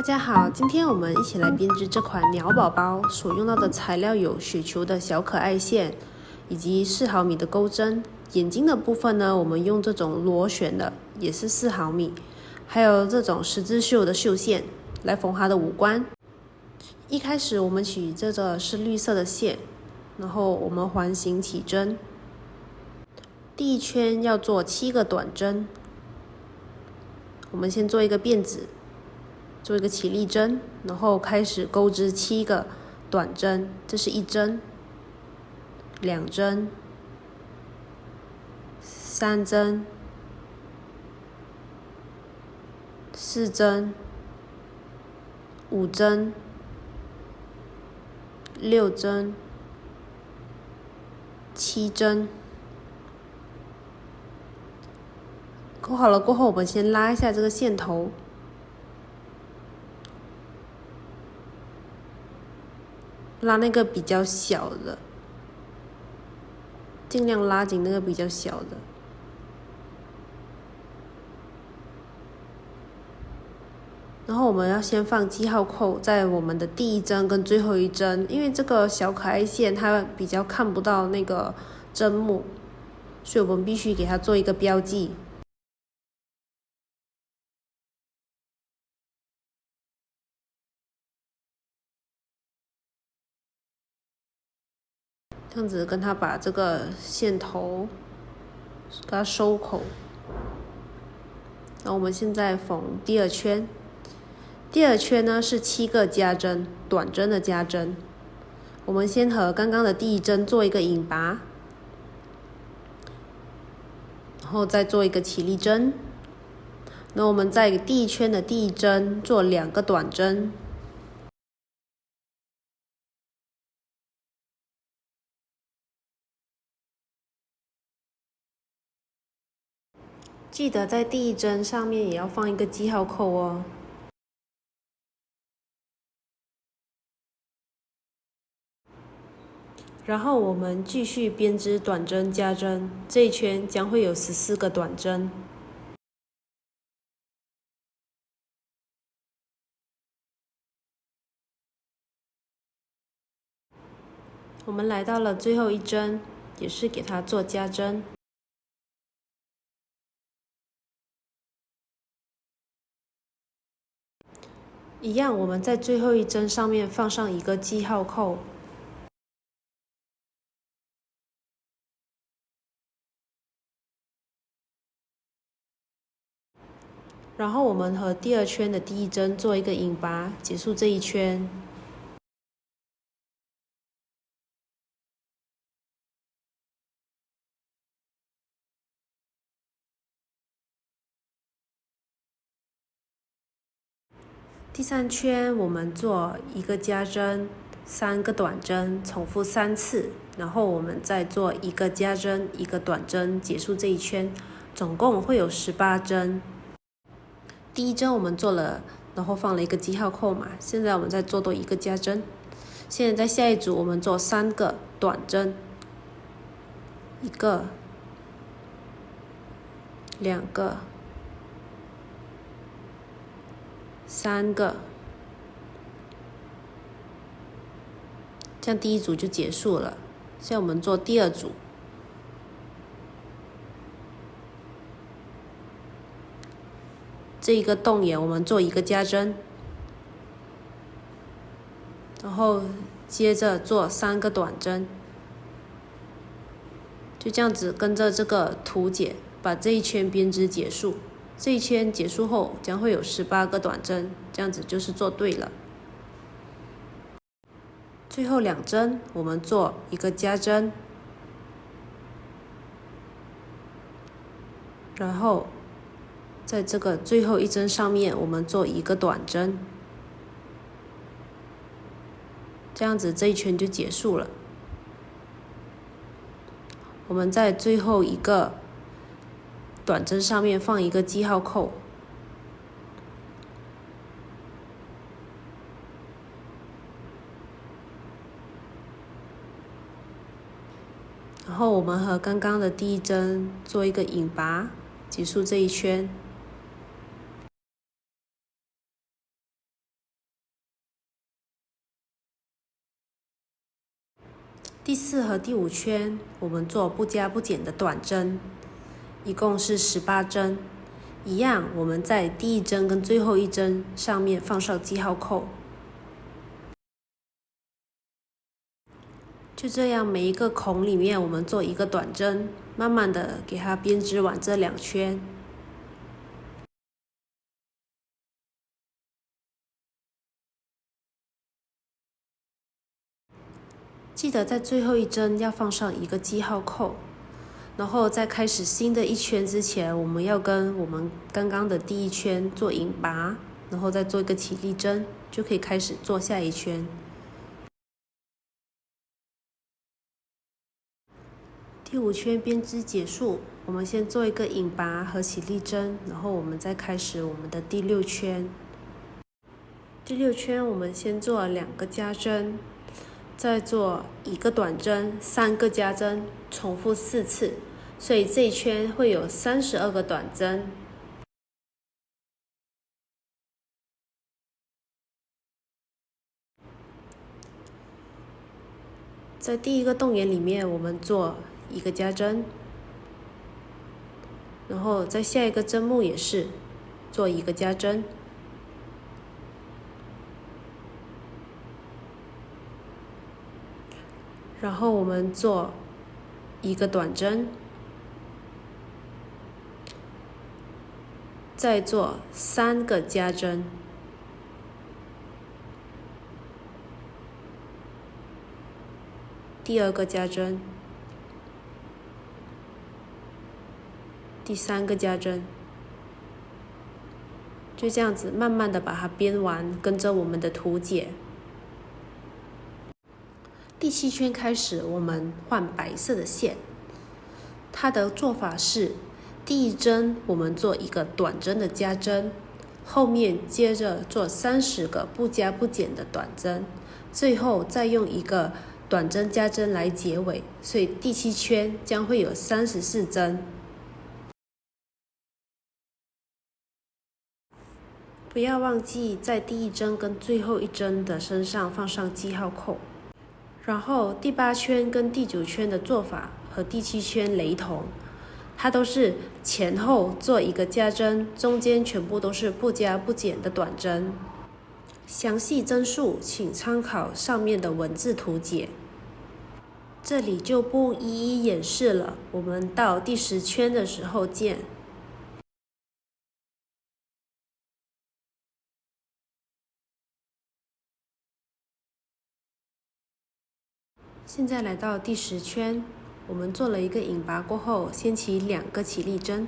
大家好，今天我们一起来编织这款鸟宝宝。所用到的材料有雪球的小可爱线，以及4毫米的钩针。眼睛的部分呢，我们用这种螺旋的，也是4毫米，还有这种十字绣的绣线来缝它的五官。一开始我们取这个是绿色的线，然后我们环形起针。第一圈要做7个短针，我们先做一个辫子。做一个起立针，然后开始钩织7个短针，这是1针、2针、3针、4针、5针、6针、7针。钩好了过后，我们先拉一下这个线头。拉那个比较小的，尽量拉紧那个比较小的。然后我们要先放记号扣在我们的第1针跟最后1针，因为这个小可爱线它比较看不到那个针目，所以我们必须给它做一个标记。这样子跟它把这个线头给它收口。然后我们现在缝第2圈，第2圈呢是7个加针，短针的加针。我们先和刚刚的第1针做一个引拔，然后再做一个起立针。那我们在第1圈的第1针做2个短针。记得在第1针上面也要放一个记号扣哦。然后我们继续编织短针加针，这一圈将会有14个短针。我们来到了最后1针，也是给它做加针。一样，我们在最后1针上面放上一个记号扣。然后我们和第2圈的第1针做一个引拔，结束这一圈。第3圈我们做1个加针，3个短针，重复3次，然后我们再做1个加针，1个短针，结束这一圈，总共会有18针。第1针我们做了，然后放了一个记号扣嘛，现在我们再做多1个加针。现在在下一组我们做3个短针，1个、2个、3个，这样第1组就结束了。现在我们做第2组，这一个洞眼我们做1个加针，然后接着做3个短针，就这样子跟着这个图解把这一圈编织结束。这一圈结束后将会有18个短针，这样子就是做对了。最后2针我们做1个加针，然后在这个最后1针上面我们做1个短针，这样子这一圈就结束了。我们在最后1个短针上面放1个记号扣，然后我们和刚刚的第1针做一个引拔，结束这一圈。第4和第5圈我们做不加不减的短针，一共是18针。一样，我们在第1针跟最后1针上面放上记号扣。就这样，每一个孔里面我们做一个短针，慢慢的给它编织完这2圈。记得在最后1针要放上一个记号扣，然后在开始新的1圈之前，我们要跟我们刚刚的第1圈做引拔，然后再做一个起立针，就可以开始做下1圈。第5圈编织结束，我们先做一个引拔和起立针，然后我们再开始我们的第6圈。第6圈我们先做2个加针，再做1个短针，3个加针，重复4次，所以这一圈会有32个短针。在第1个洞眼里面，我们做1个加针，然后在下一个针目也是做1个加针，然后我们做1个短针，再做3个加针，第2个加针，第3个加针，就这样子慢慢的把它编完，跟着我们的图解。第7圈开始，我们换白色的线，它的做法是第1针我们做1个短针的加针，后面接着做30个不加不减的短针，最后再用1个短针加针来结尾，所以第7圈将会有34针。不要忘记在第1针跟最后1针的身上放上记号扣。然后第8圈跟第9圈的做法和第7圈雷同，它都是前后做1个加针，中间全部都是不加不减的短针。详细针数请参考上面的文字图解，这里就不一一演示了，我们到第10圈的时候见。现在来到第10圈，我们做了1个引拔过后，先起2个起立针，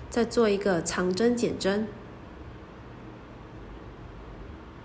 再做1个长针减针，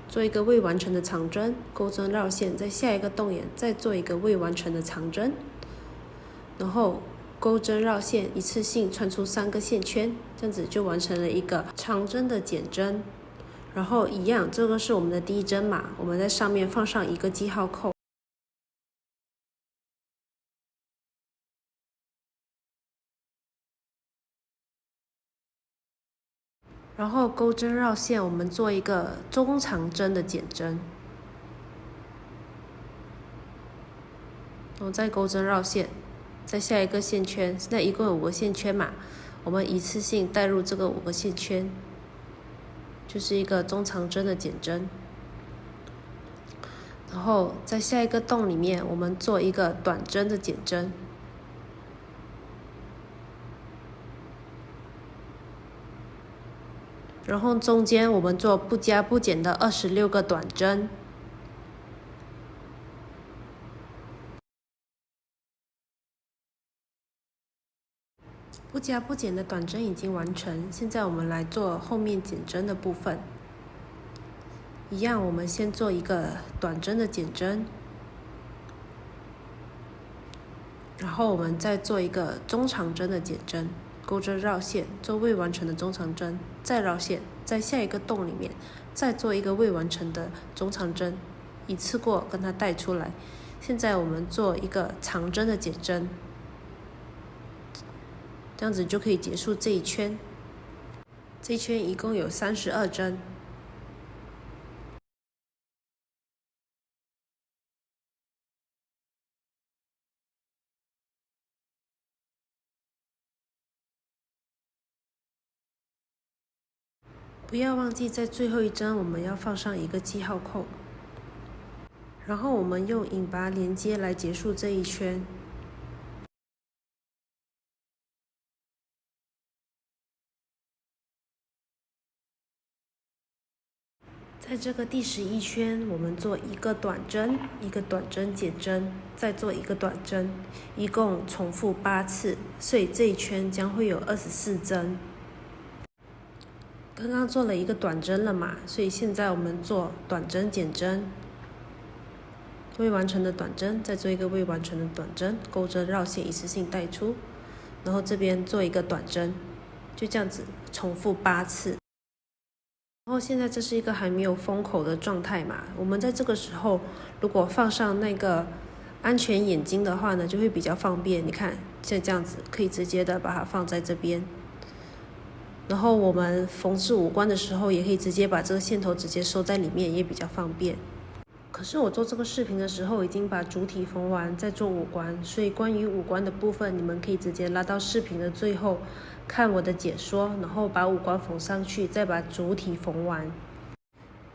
做1个未完成的长针，钩针绕线，在下一个洞眼再做1个未完成的长针，然后钩针绕线，一次性穿出3个线圈，这样子就完成了1个长针的减针。然后一样，这个是我们的第1针嘛，我们在上面放上1个记号扣。然后钩针绕线，我们做1个中长针的减针，然后再钩针绕线，在下一个线圈，现在一共有5个线圈嘛，我们一次性带入这个5个线圈，就是1个中长针的减针。然后在下一个洞里面，我们做1个短针的减针。然后中间我们做不加不减的26个短针。不加不减的短针已经完成，现在我们来做后面减针的部分。一样，我们先做1个短针的减针，然后我们再做1个中长针的减针。钩针绕线，做未完成的中长针，再绕线，在下一个洞里面再做1个未完成的中长针，一次过跟它带出来。现在我们做1个长针的减针，这样子就可以结束这一圈。这一圈一共有32针。不要忘记在最后一针我们要放上一个记号扣，然后我们用引拔连接来结束这一圈。在这个第11圈，我们做一个短针，一个短针减针，再做一个短针，一共重复8次，所以这一圈将会有24针。刚刚做了一个短针了嘛，所以现在我们做短针减针，未完成的短针，再做一个未完成的短针，钩针绕线一次性带出，然后这边做一个短针，就这样子重复8次。然后现在这是一个还没有封口的状态嘛，我们在这个时候如果放上那个安全眼睛的话呢，就会比较方便。你看像这样子可以直接的把它放在这边，然后我们缝制五官的时候也可以直接把这个线头直接收在里面，也比较方便。可是我做这个视频的时候已经把主体缝完再做五官，所以关于五官的部分你们可以直接拉到视频的最后看我的解说，然后把五官缝上去，再把主体缝完。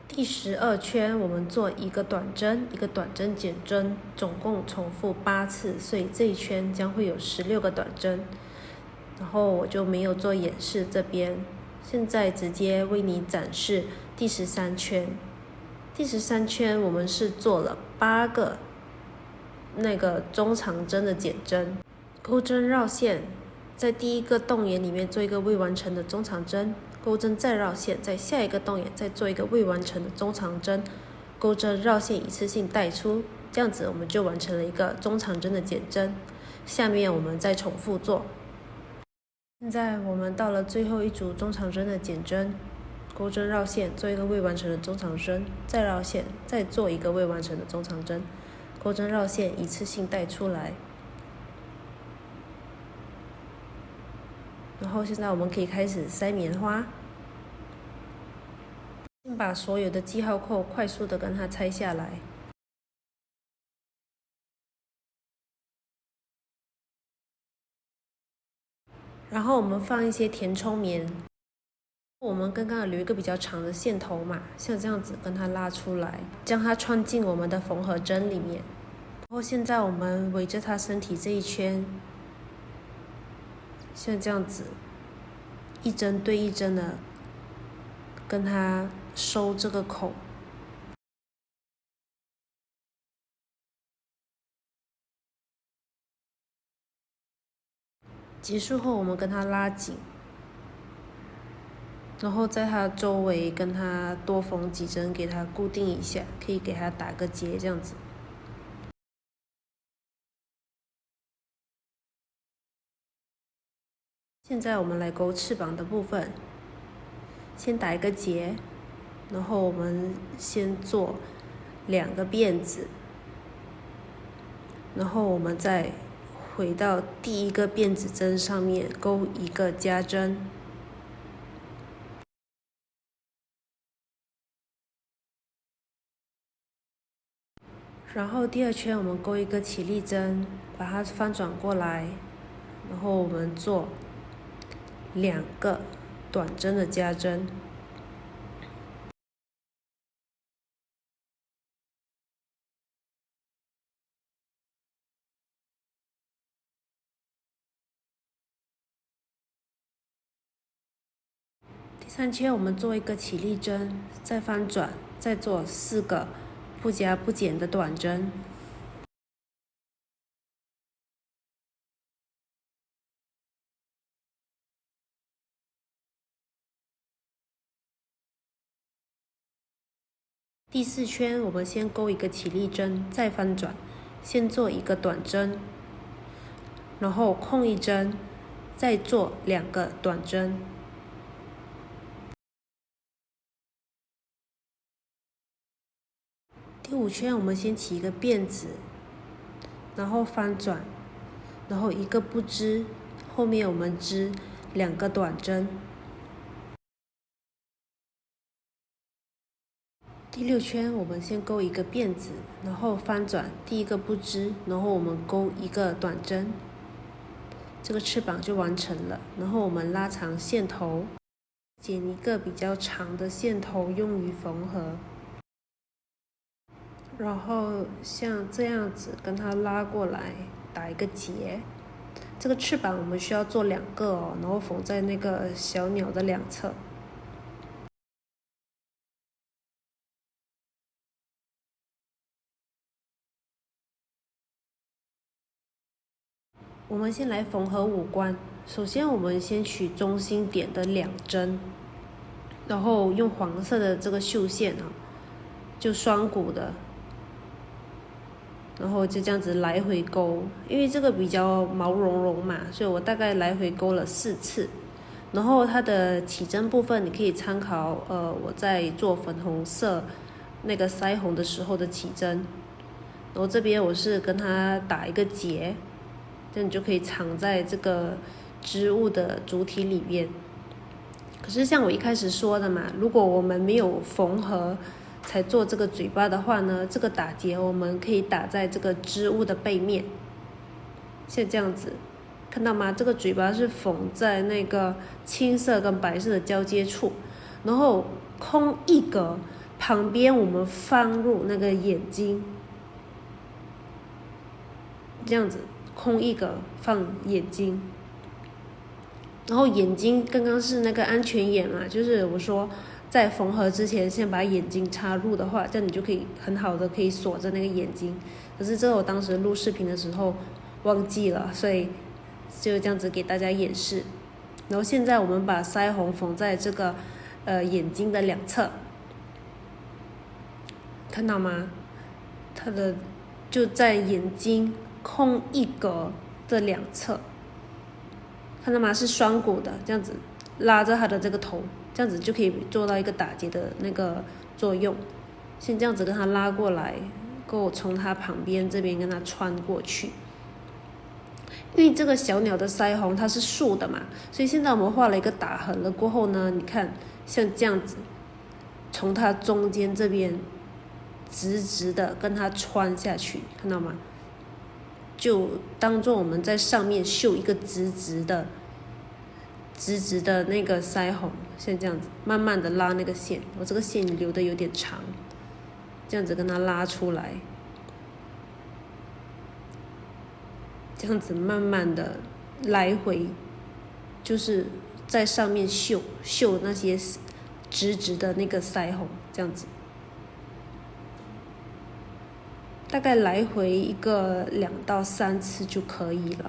第12圈我们做一个短针，一个短针减针，总共重复8次，所以这一圈将会有16个短针。然后我就没有做演示这边，现在直接为你展示第13圈。第13圈我们是做了8个那个中长针的减针，钩针绕线，在第一个洞眼里面做一个未完成的中长针，钩针再绕线，在下一个洞眼再做一个未完成的中长针，钩针绕线一次性带出，这样子我们就完成了一个中长针的减针。下面我们再重复做。现在我们到了最后一组中长针的减针，钩针绕线，做一个未完成的中长针，再绕线，再做一个未完成的中长针，钩针绕线一次性带出来。然后现在我们可以开始塞棉花，先把所有的记号扣快速的跟它拆下来。然后我们放一些填充棉。我们刚刚留一个比较长的线头嘛，像这样子跟它拉出来，将它穿进我们的缝合针里面。然后现在我们围着它身体这一圈，像这样子，一针对一针的跟它收这个口。结束后我们跟它拉紧。然后在它周围跟它多缝几针，给它固定一下，可以给它打个结这样子。现在我们来钩翅膀的部分，先打一个结，然后我们先做2个辫子，然后我们再回到第一个辫子针上面钩一个加针。然后第2圈我们钩一个起立针，把它翻转过来，然后我们做2个短针的加针。第3圈我们做一个起立针，再翻转，再做4个不加不减的短针。第4圈我们先钩一个起立针，再翻转，先做一个短针，然后空一针，再做2个短针。第5圈我们先起一个辫子，然后翻转，然后一个不织，后面我们织2个短针。第6圈我们先钩一个辫子，然后翻转，第一个不织，然后我们钩一个短针，这个翅膀就完成了。然后我们拉长线头，剪一个比较长的线头用于缝合，然后像这样子跟它拉过来，打一个结。这个翅膀我们需要做2个哦，然后缝在那个小鸟的2侧。我们先来缝合五官。首先我们先取中心点的2针，然后用黄色的这个绣线就双股的，然后就这样子来回勾。因为这个比较毛茸茸嘛，所以我大概来回勾了4次。然后它的起针部分你可以参考我在做粉红色那个腮红的时候的起针。然后这边我是跟它打一个结，这样你就可以藏在这个织物的主体里面。可是像我一开始说的嘛，如果我们没有缝合才做这个嘴巴的话呢，这个打结我们可以打在这个织物的背面，像这样子，看到吗？这个嘴巴是缝在那个青色跟白色的交接处，然后空一格，旁边我们放入那个眼睛，这样子空一格放眼睛。然后眼睛刚刚是那个安全眼嘛，就是我说在缝合之前先把眼睛插入的话，这样你就可以很好的可以锁着那个眼睛。可是这个我当时录视频的时候忘记了，所以就这样子给大家演示。然后现在我们把腮红缝在这个眼睛的2侧，看到吗？它的就在眼睛空一格的2侧。看到吗？是双股的，这样子拉着它的这个头，这样子就可以做到一个打结的那个作用。先这样子跟它拉过来，够从它旁边这边跟它穿过去。因为这个小鸟的腮红它是竖的嘛，所以现在我们画了一个打痕了过后呢，你看像这样子，从它中间这边直直的跟它穿下去，看到吗？就当做我们在上面绣一个直直的那个腮红，像这样子慢慢的拉那个线，我这个线留的有点长，这样子跟它拉出来，这样子慢慢的来回，就是在上面绣那些直直的那个腮红，这样子。大概来回一个2到3次就可以了。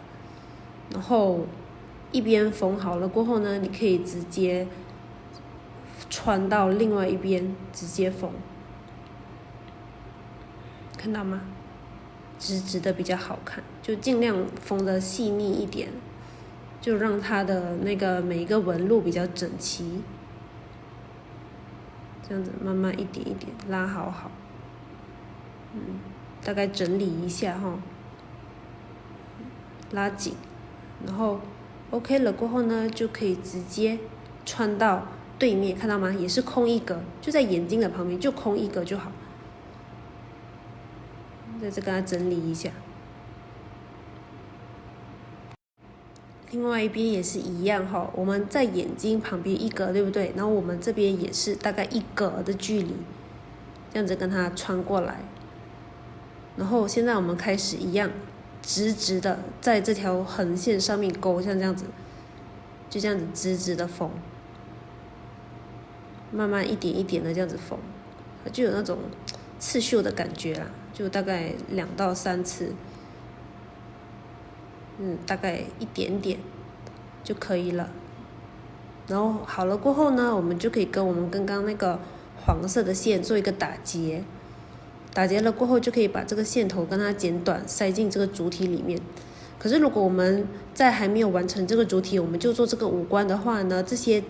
然后一边缝好了过后呢，你可以直接穿到另外一边直接缝，看到吗？直直的比较好看，就尽量缝得细腻一点，就让它的那个每一个纹路比较整齐。这样子慢慢一点一点拉好，大概整理一下拉紧，然后 OK 了过后呢，就可以直接穿到对面，看到吗？也是空一格，就在眼睛的旁边，就空一格就好。再跟它整理一下。另外一边也是一样我们在眼睛旁边1格，对不对？然后我们这边也是大概1格的距离，这样子跟它穿过来。然后现在我们开始一样，直直的在这条横线上面勾，像这样子，就这样子直直的缝，慢慢一点一点的这样子缝，就有那种刺绣的感觉啦，就大概2到3次，大概一点点就可以了。然后好了过后呢，我们就可以跟我们刚刚那个黄色的线做一个打结。打结了过后，就可以把这个线头跟它剪短，塞进这个主体里面。可是如果我们在还没有完成这个主体，我们就做这个五官的话呢，这些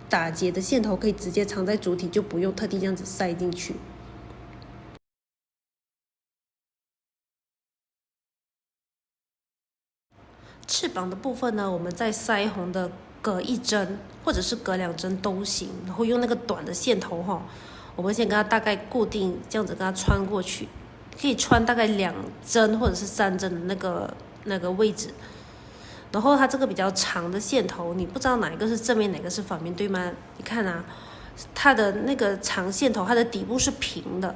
打结的线头可以直接藏在主体，就不用特地这样子塞进去。翅膀的部分呢，我们在腮红的隔1针或者是隔2针都行，然后用那个短的线头我们先跟它大概固定，这样子跟它穿过去，可以穿大概2针或者是3针的那个位置。然后它这个比较长的线头，你不知道哪一个是正面，哪个是反面，对吗？你看啊，它的那个长线头，它的底部是平的，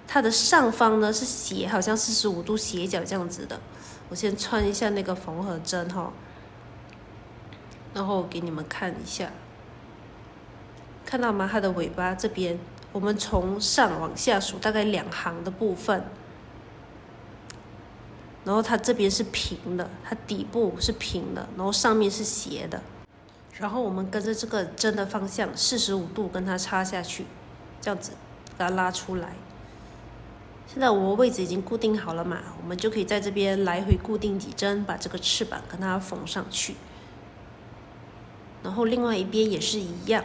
它的上方呢是斜，好像45度斜角这样子的。我先穿一下那个缝合针哈，然后给你们看一下，看到吗？它的尾巴这边，我们从上往下数大概2行的部分。然后它这边是平的，它底部是平的，然后上面是斜的。然后我们跟着这个针的方向45度跟它插下去，这样子把它拉出来。现在我位置已经固定好了嘛，我们就可以在这边来回固定几针，把这个翅膀跟它缝上去。然后另外一边也是一样，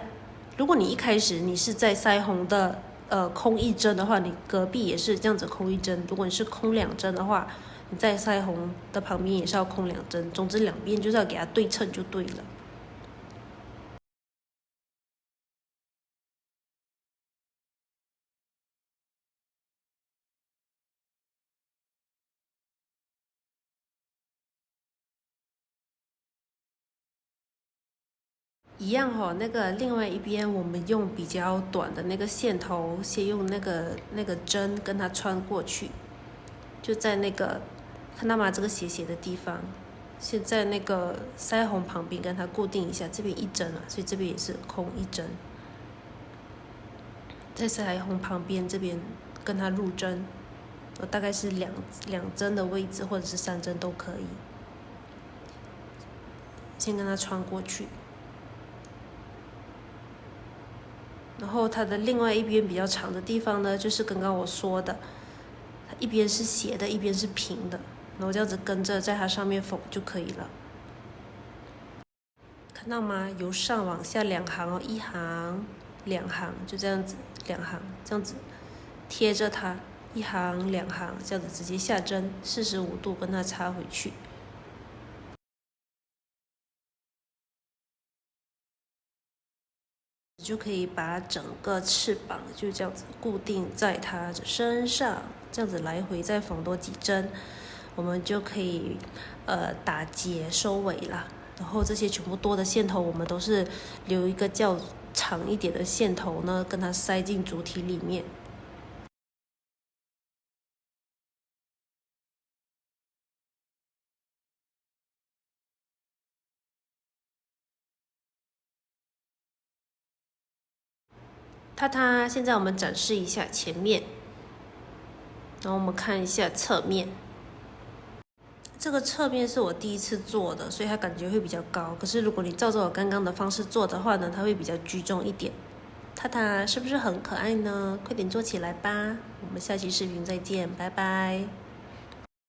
如果你一开始你是在腮红的空1针的话，你隔壁也是这样子空1针。如果你是空2针的话，你在腮红的旁边也是要空2针，总之两边就是要给它对称就对了。一样哈，那个另外一边我们用比较短的那个线头，先用那个针跟它穿过去，就在那个看到吗？这个斜斜的地方，现在那个腮红旁边跟它固定一下，这边1针啊，所以这边也是空1针，在腮红旁边这边跟它入针，大概是两针的位置，或者是3针都可以，先跟它穿过去。然后它的另外一边比较长的地方呢，就是刚刚我说的，它一边是斜的，一边是平的，然后这样子跟着在它上面缝就可以了。看到吗？由上往下2行哦，1行、2行，就这样子2行，这样子贴着它，1行、2行，这样子直接下针45度跟它插回去。就可以把整个翅膀就这样子固定在它的身上，这样子来回再缝多几针，我们就可以打结收尾啦。然后这些全部多的线头，我们都是留一个较长一点的线头呢，跟它塞进主体里面。现在我们展示一下前面，然后我们看一下侧面。这个侧面是我第一次做的，所以它感觉会比较高。可是如果你照着我刚刚的方式做的话呢，它会比较居中一点。是不是很可爱呢？快点做起来吧！我们下期视频再见，拜拜。